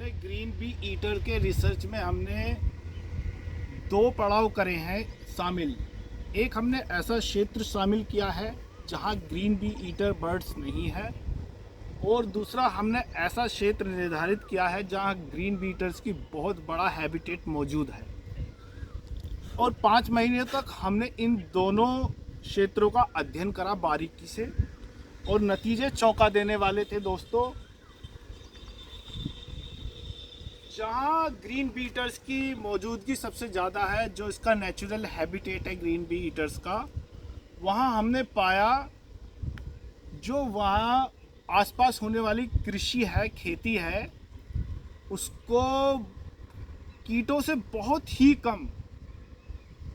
हमने green bee eater के research में हमने दो पड़ाव करे हैं शामिल। एक हमने ऐसा क्षेत्र शामिल किया है जहां ग्रीन बी ईटर बर्ड्स नहीं है, और दूसरा हमने ऐसा क्षेत्र निर्धारित किया है जहां ग्रीन बी ईटर्स की बहुत बड़ा हैबिटेट मौजूद है। और 5 महीने तक हमने इन दोनों क्षेत्रों का अध्ययन करा बारीकी से, और नतीजे चौंका देने वाले थे दोस्तों। जहाँ ग्रीन बी ईटर्स की मौजूदगी सबसे ज़्यादा है, जो इसका नेचुरल हैबिटेट है ग्रीन बी ईटर्स का, वहाँ हमने पाया जो वहाँ आसपास होने वाली कृषि है, खेती है, उसको कीटों से बहुत ही कम,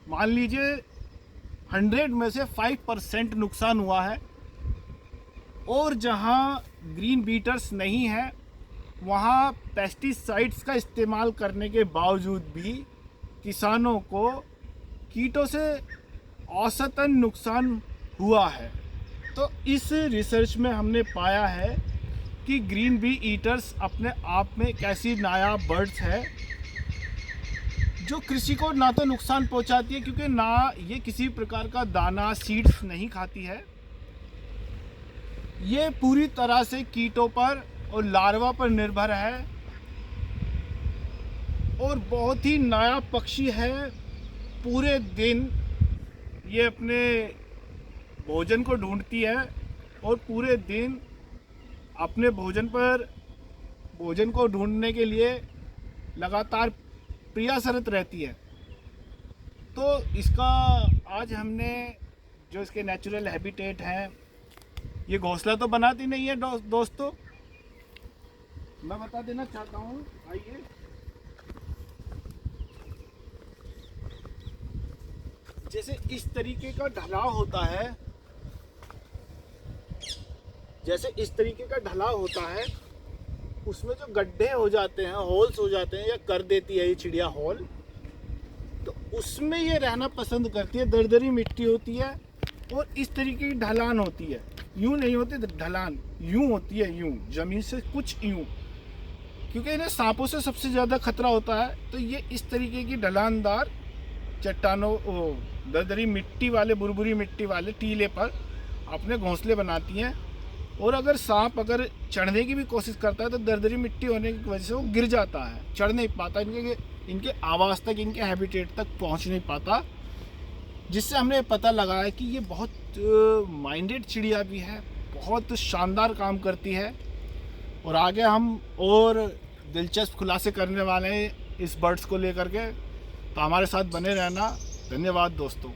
मान लीजिए 100 में से 5% नुकसान हुआ है। और जहाँ ग्रीन बी ईटर्स नहीं है वहाँ पेस्टिसाइड्स का इस्तेमाल करने के बावजूद भी किसानों को कीटों से औसतन नुकसान हुआ है। तो इस रिसर्च में हमने पाया है कि ग्रीन बी ईटर्स अपने आप में एक ऐसी नायाब बर्ड्स है जो कृषि को ना तो नुकसान पहुंचाती है, क्योंकि ना ये किसी प्रकार का दाना सीड्स नहीं खाती है। ये पूरी तरह से कीटों पर और लार्वा पर निर्भर है, और बहुत ही नायाब पक्षी है। पूरे दिन ये अपने भोजन को ढूंढती है और पूरे दिन अपने भोजन को ढूंढने के लिए लगातार प्रयासरत रहती है। तो इसका आज हमने जो इसके नेचुरल हैबिटेट है, ये घोंसला तो बनाती नहीं है दोस्तों, मैं बता देना चाहता हूँ। आइए, जैसे इस तरीके का ढलाव होता है, उसमें जो गड्ढे हो जाते हैं, होल्स हो जाते हैं, या कर देती है ये चिड़िया होल, तो उसमें ये रहना पसंद करती है। दरदरी मिट्टी होती है और इस तरीके की ढलान होती है। यूं नहीं होती ढलान, यूं होती है, यूं जमीन से कुछ यूं, क्योंकि इन्हें सांपों से सबसे ज़्यादा खतरा होता है। तो ये इस तरीके की ढलानदार चट्टानों, दरदरी मिट्टी वाले, बुरबुरी मिट्टी वाले टीले पर अपने घोंसले बनाती हैं। और अगर सांप चढ़ने की भी कोशिश करता है तो दरदरी मिट्टी होने की वजह से वो गिर जाता है, चढ़ नहीं पाता, इनके आवास तक, इनके हैबिटेट तक पहुंच नहीं पाता। जिससे हमने पता लगा है कि ये बहुत माइंडेड चिड़िया भी है, बहुत शानदार काम करती है। और आगे हम और दिलचस्प खुलासे करने वाले हैं इस बर्ड्स को लेकर के, तो हमारे साथ बने रहना। धन्यवाद दोस्तों।